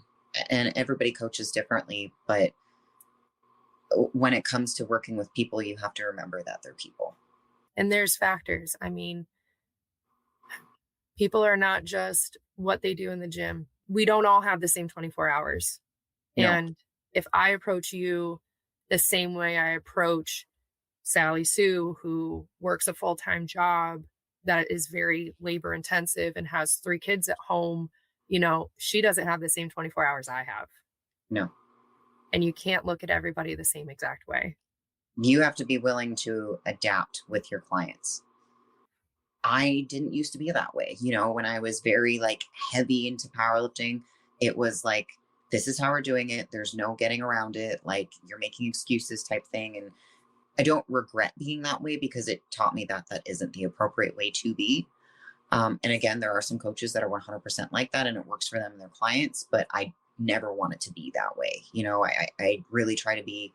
And everybody coaches differently. But when it comes to working with people, you have to remember that they're people. And there's factors. I mean, people are not just what they do in the gym. We don't all have the same 24 hours. No, And if I approach you the same way I approach Sally Sue, who works a full time job that is very labor intensive and has 3 kids at home, she doesn't have the same 24 hours I have. no. And you can't look at everybody the same exact way. You have to be willing to adapt with your clients. I didn't used to be that way. When I was very like heavy into powerlifting, it was like, this is how we're doing it. There's no getting around it. Like, you're making excuses type thing. And I don't regret being that way because it taught me that that isn't the appropriate way to be. And again, there are some coaches that are 100% like that and it works for them and their clients, but I never want it to be that way. I really try to be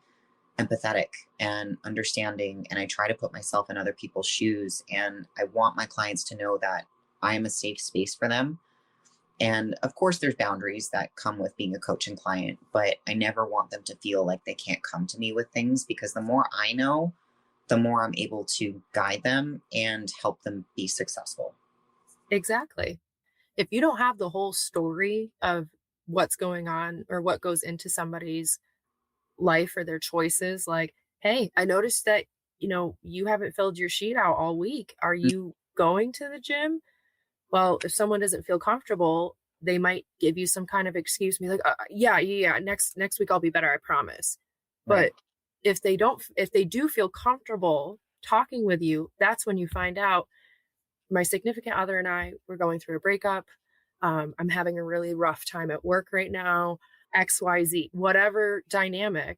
empathetic and understanding, and I try to put myself in other people's shoes, and I want my clients to know that I am a safe space for them. And of course there's boundaries that come with being a coach and client, but I never want them to feel like they can't come to me with things, because the more I know, the more I'm able to guide them and help them be successful. Exactly. If you don't have the whole story of what's going on or what goes into somebody's life or their choices, like, hey, I noticed that, you haven't filled your sheet out all week. Are you going to the gym? Well, if someone doesn't feel comfortable, they might give you some kind of excuse, be like, yeah, next week I'll be better, I promise. Right. But if they do feel comfortable talking with you, that's when you find out, my significant other and I, we're going through a breakup. I'm having a really rough time at work right now, XYZ, whatever dynamic,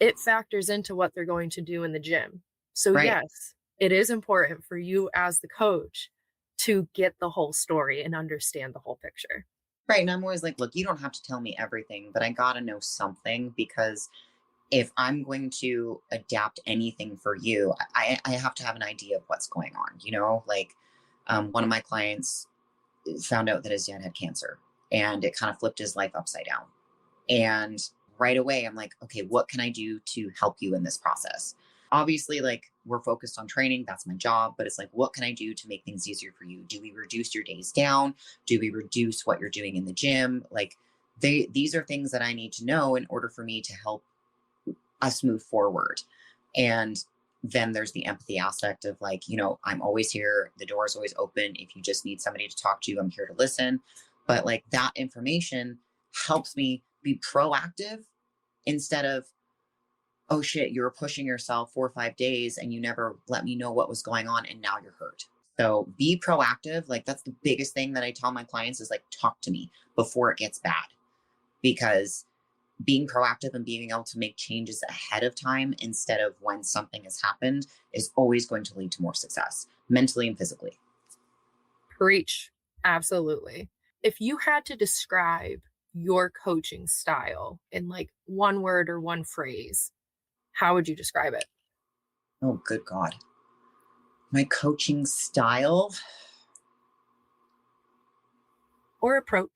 it factors into what they're going to do in the gym. So, Right. yes, it is important for you as the coach to get the whole story and understand the whole picture. Right. And I'm always like, look, you don't have to tell me everything, but I got to know something, because if I'm going to adapt anything for you, I have to have an idea of what's going on. Like, one of my clients found out that his dad had cancer, and it kind of flipped his life upside down. And right away, I'm like, okay, what can I do to help you in this process? Obviously, like, we're focused on training. That's my job. But it's like, what can I do to make things easier for you? Do we reduce your days down? Do we reduce what you're doing in the gym? Like, these are things that I need to know in order for me to help us move forward. And then there's the empathy aspect of like, I'm always here. The door is always open. If you just need somebody to talk to, I'm here to listen. But like, that information helps me be proactive instead of, oh shit, you were pushing yourself 4 or 5 days and you never let me know what was going on, and now you're hurt. So be proactive. Like, that's the biggest thing that I tell my clients is like, talk to me before it gets bad, because being proactive and being able to make changes ahead of time instead of when something has happened is always going to lead to more success, mentally and physically. Preach. Absolutely. If you had to describe your coaching style in like one word or one phrase, how would you describe it? Oh, good God. My coaching style, Or approach?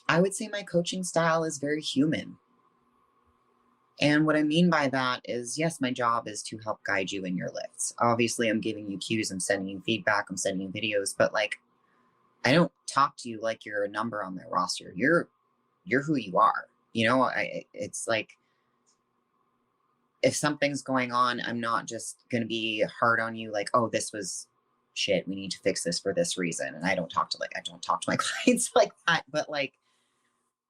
I would say my coaching style is very human. And what I mean by that is, yes, my job is to help guide you in your lifts. Obviously, I'm giving you cues, I'm sending you feedback, I'm sending you videos, but like, I don't talk to you like you're a number on my roster. You're who you are. It's like, if something's going on, I'm not just going to be hard on you like, oh, this was shit, we need to fix this for this reason. And I don't talk to my clients like that, but like,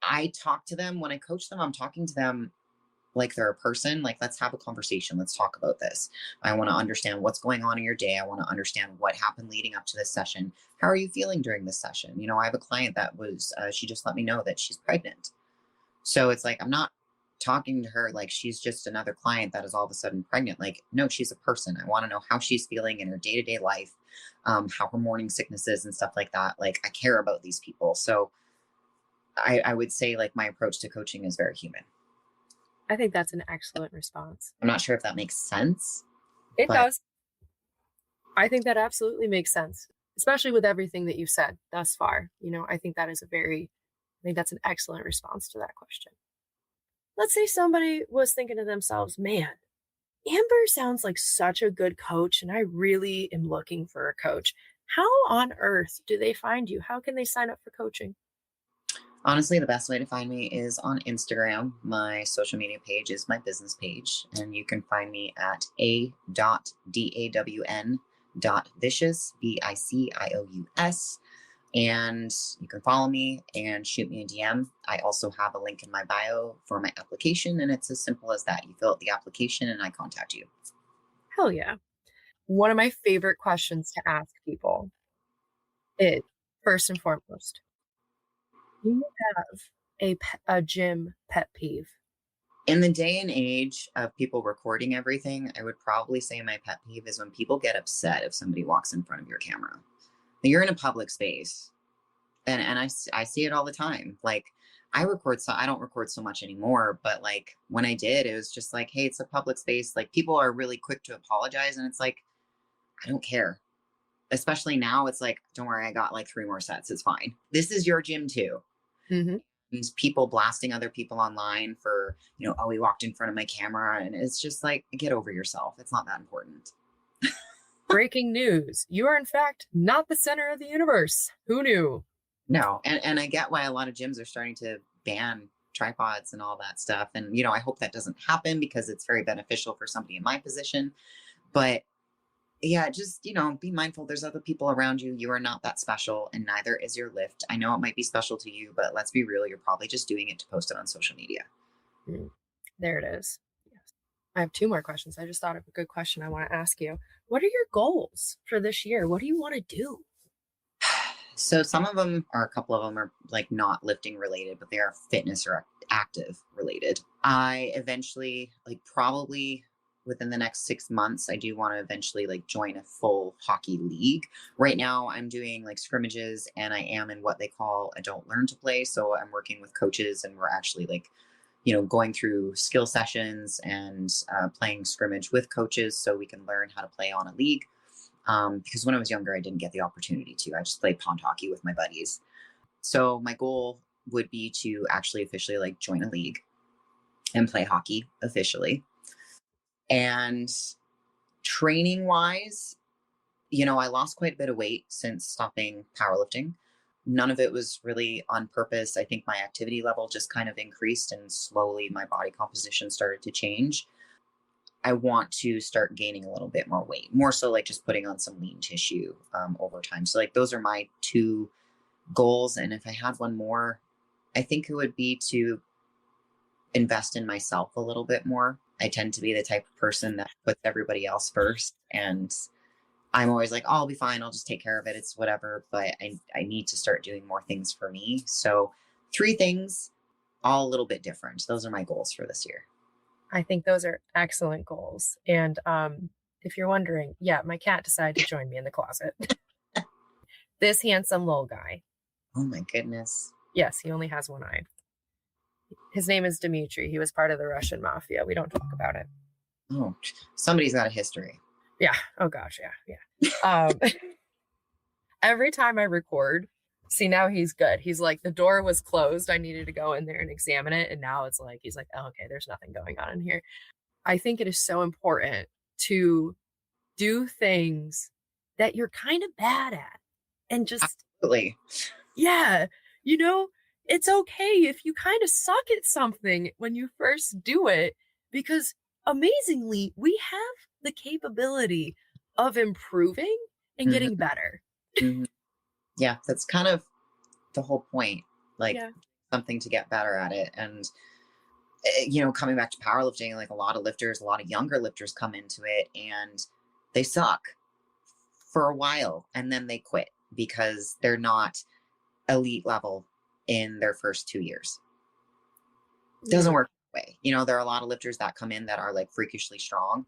I talk to them when I coach them, I'm talking to them like they're a person. Like, let's have a conversation. Let's talk about this. I want to understand what's going on in your day. I want to understand what happened leading up to this session. How are you feeling during this session? I have a client that was, she just let me know that she's pregnant. So it's like, I'm not talking to her like she's just another client that is all of a sudden pregnant. Like, no, she's a person. I want to know how she's feeling in her day-to-day life, how her morning sickness is and stuff like that. Like, I care about these people. So I would say like my approach to coaching is very human. I think that's an excellent response. I'm not sure if that makes sense. It But does. I think that absolutely makes sense, especially with everything that you've said thus far. I think I think that's an excellent response to that question. Let's say somebody was thinking to themselves, man, Amber sounds like such a good coach, and I really am looking for a coach. How on earth do they find you? How can they sign up for coaching? honestly, the best way to find me is on Instagram. My social media page is my business page, and you can find me at a.dawn.vicious, VICIOUS. And you can follow me and shoot me a DM. I also have a link in my bio for my application, and it's as simple as that. You fill out the application and I contact you. Hell yeah. One of my favorite questions to ask people is, first and foremost, do you have a gym pet peeve? In the day and age of people recording everything, I would probably say my pet peeve is when people get upset if somebody walks in front of your camera. You're in a public space, and I see it all the time. Like, I don't record so much anymore, but like when I did, it was just like, hey, it's a public space. Like, people are really quick to apologize, and it's like, I don't care. Especially now, it's like, don't worry, I got like 3 more sets. It's fine. This is your gym too. Mm-hmm. These people blasting other people online for, oh, he walked in front of my camera. And it's just like, get over yourself. It's not that important. Breaking news. You are, in fact, not the center of the universe. Who knew? No. And I get why a lot of gyms are starting to ban tripods and all that stuff. And, I hope that doesn't happen because it's very beneficial for somebody in my position. But yeah, just, be mindful. There's other people around you. You are not that special, and neither is your lift. I know it might be special to you, but let's be real. You're probably just doing it to post it on social media. There it is. Yes. I have 2 more questions. I just thought of a good question I want to ask you. What are your goals for this year? What do you want to do? So a couple of them are like not lifting related, but they are fitness or active related. I eventually, like probably within the next 6 months, I do want to eventually like join a full hockey league. Right now I'm doing like scrimmages, and I am in what they call adult learn to play. So I'm working with coaches, and we're actually like, going through skill sessions and playing scrimmage with coaches so we can learn how to play on a league. Because when I was younger, I didn't get the opportunity to. I just played pond hockey with my buddies. So my goal would be to actually officially like join a league and play hockey officially. And training wise, I lost quite a bit of weight since stopping powerlifting. None of it was really on purpose. I think my activity level just kind of increased, and slowly my body composition started to change. I want to start gaining a little bit more weight, more so like just putting on some lean tissue over time. So like those are my 2 goals. And if I had one more, I think it would be to invest in myself a little bit more. I tend to be the type of person that puts everybody else first. And I'm always like, oh, I'll be fine. I'll just take care of it. It's whatever. But I need to start doing more things for me. So 3 things, all a little bit different. Those are my goals for this year. I think those are excellent goals. And if you're wondering, yeah, my cat decided to join me in the closet. This handsome little guy. Oh my goodness. Yes, he only has one eye. His name is Dmitry. He was part of the Russian mafia. We don't talk about it. Oh, somebody's got a history. Yeah. Oh gosh. Yeah. Every time I record, see, now he's good. He's like, the door was closed. I needed to go in there and examine it. And now it's like, he's like, oh, okay, there's nothing going on in here. I think it is so important to do things that you're kind of bad at, and just, Absolutely. yeah, it's okay if you kind of suck at something when you first do it, because amazingly, we have the capability of improving and getting better. Mm-hmm. Yeah, that's kind of the whole point. Like, something to get better at it. And coming back to powerlifting, like a lot of younger lifters come into it and they suck for a while, and then they quit because they're not elite level in their first 2 years. Doesn't work way. You know, there are a lot of lifters that come in that are like freakishly strong,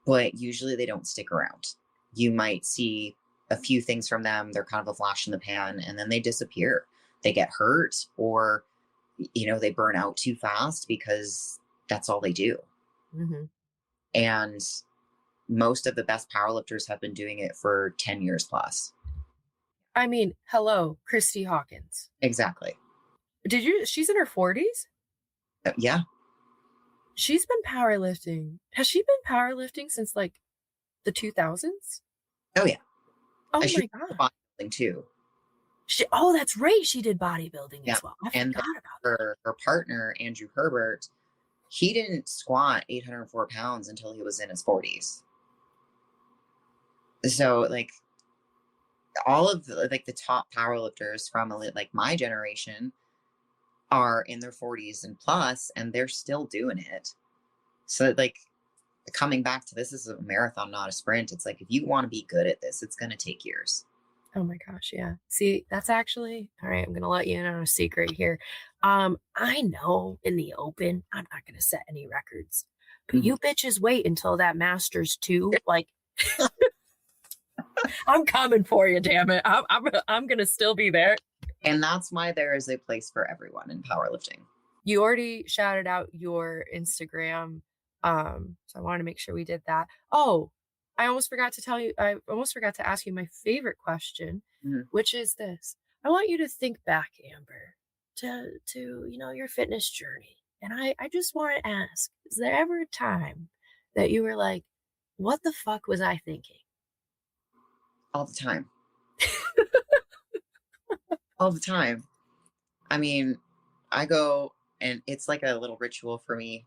but usually they don't stick around. You might see a few things from them. They're kind of a flash in the pan, and then they disappear. They get hurt, or, you know, they burn out too fast because that's all they do. Mm-hmm. And most of the best powerlifters have been doing it for 10 years plus. I mean, hello, Christy Hawkins. Exactly. She's in her 40s? Yeah. She's been powerlifting. Has she been powerlifting since like the 2000s? Oh, yeah. Oh And my God. bodybuilding too. Oh, that's right. She did bodybuilding as well. I And forgot about that. her partner, Andrew Herbert, he didn't squat 804 pounds until he was in his 40s. So like all of the top powerlifters from like my generation are in their 40s and plus, and they're still doing it. So like coming back to this is a marathon, not a sprint. It's like, if you want to be good at this, it's going to take years. Oh my gosh, yeah. See, that's actually, all right, I'm going to let you in on a secret here. I know in the open, I'm not going to set any records, but you bitches wait until that Masters 2, like, I'm coming for you, damn it. I'm going to still be there. And that's why there is a place for everyone in powerlifting. You already shouted out your Instagram. So I wanted to make sure we did that. Oh, I almost forgot to ask you my favorite question, which is this. I want you to think back, Amber, to you know, your fitness journey. And I just want to ask, is there ever a time that you were like, what the fuck was I thinking? All the time. All the time. I mean, I go, and it's like a little ritual for me.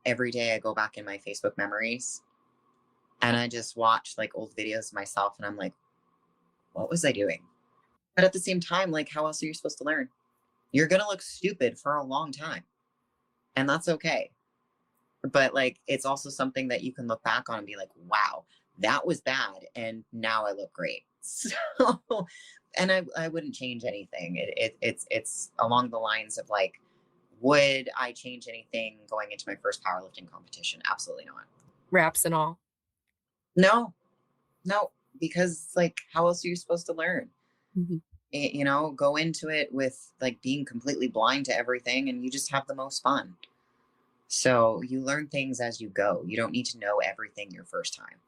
Every day I go back in my Facebook memories and I just watch like old videos of myself, and I'm like, what was I doing? But at the same time, like, how else are you supposed to learn? You're going to look stupid for a long time, and that's okay. But like, it's also something that you can look back on and be like, wow, that was bad, and now I look great. So, and I wouldn't change anything. It's along the lines of like, would I change anything going into my first powerlifting competition? Absolutely not. Wraps and all. No, because like, how else are you supposed to learn? You know, go into it with like being completely blind to everything, and you just have the most fun. So you learn things as you go. You don't need to know everything your first time.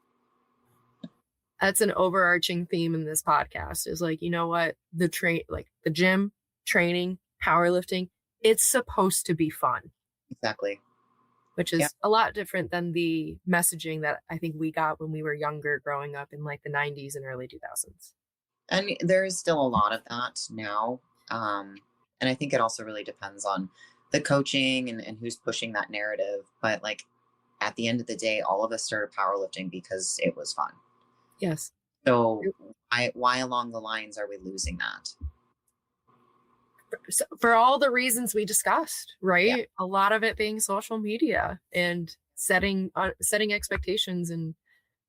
That's an overarching theme in this podcast, is like, you know what? The gym, training, powerlifting, it's supposed to be fun. Exactly. Which is a lot different than the messaging that I think we got when we were younger, growing up in like the 90s and early 2000s. And there is still a lot of that now. And I think it also really depends on the coaching and who's pushing that narrative. But like, at the end of the day, all of us started powerlifting because it was fun. Yes. So why along the lines are we losing that? For all the reasons we discussed, right? Yeah. A lot of it being social media and setting expectations and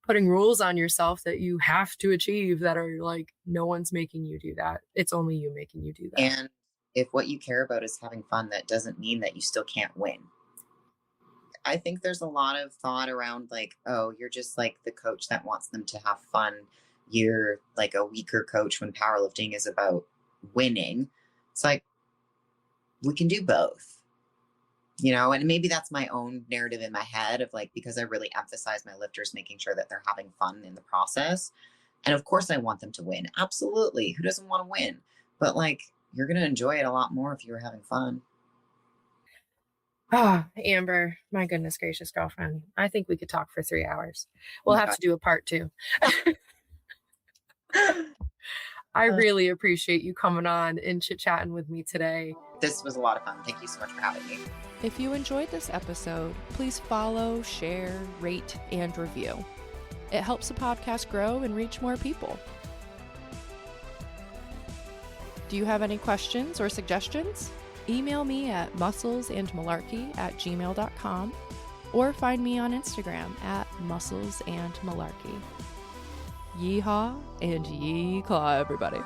putting rules on yourself that you have to achieve, that are like, no one's making you do that. It's only you making you do that. And if what you care about is having fun, that doesn't mean that you still can't win. I think there's a lot of thought around like, oh, you're just like the coach that wants them to have fun. You're like a weaker coach when powerlifting is about winning. It's like, we can do both, you know, and maybe that's my own narrative in my head of like, because I really emphasize my lifters making sure that they're having fun in the process. And of course I want them to win. Absolutely. Who doesn't want to win? But like, you're going to enjoy it a lot more if you were having fun. Ah, oh, Amber, my goodness gracious, girlfriend. I think we could talk for 3 hours. We'll have to do a part 2. I really appreciate you coming on and chit-chatting with me today. This was a lot of fun. Thank you so much for having me. If you enjoyed this episode, please follow, share, rate, and review. It helps the podcast grow and reach more people. Do you have any questions or suggestions? Email me at musclesandmalarkey@gmail.com or find me on Instagram @musclesandmalarkey. Yeehaw and yee-claw, everybody.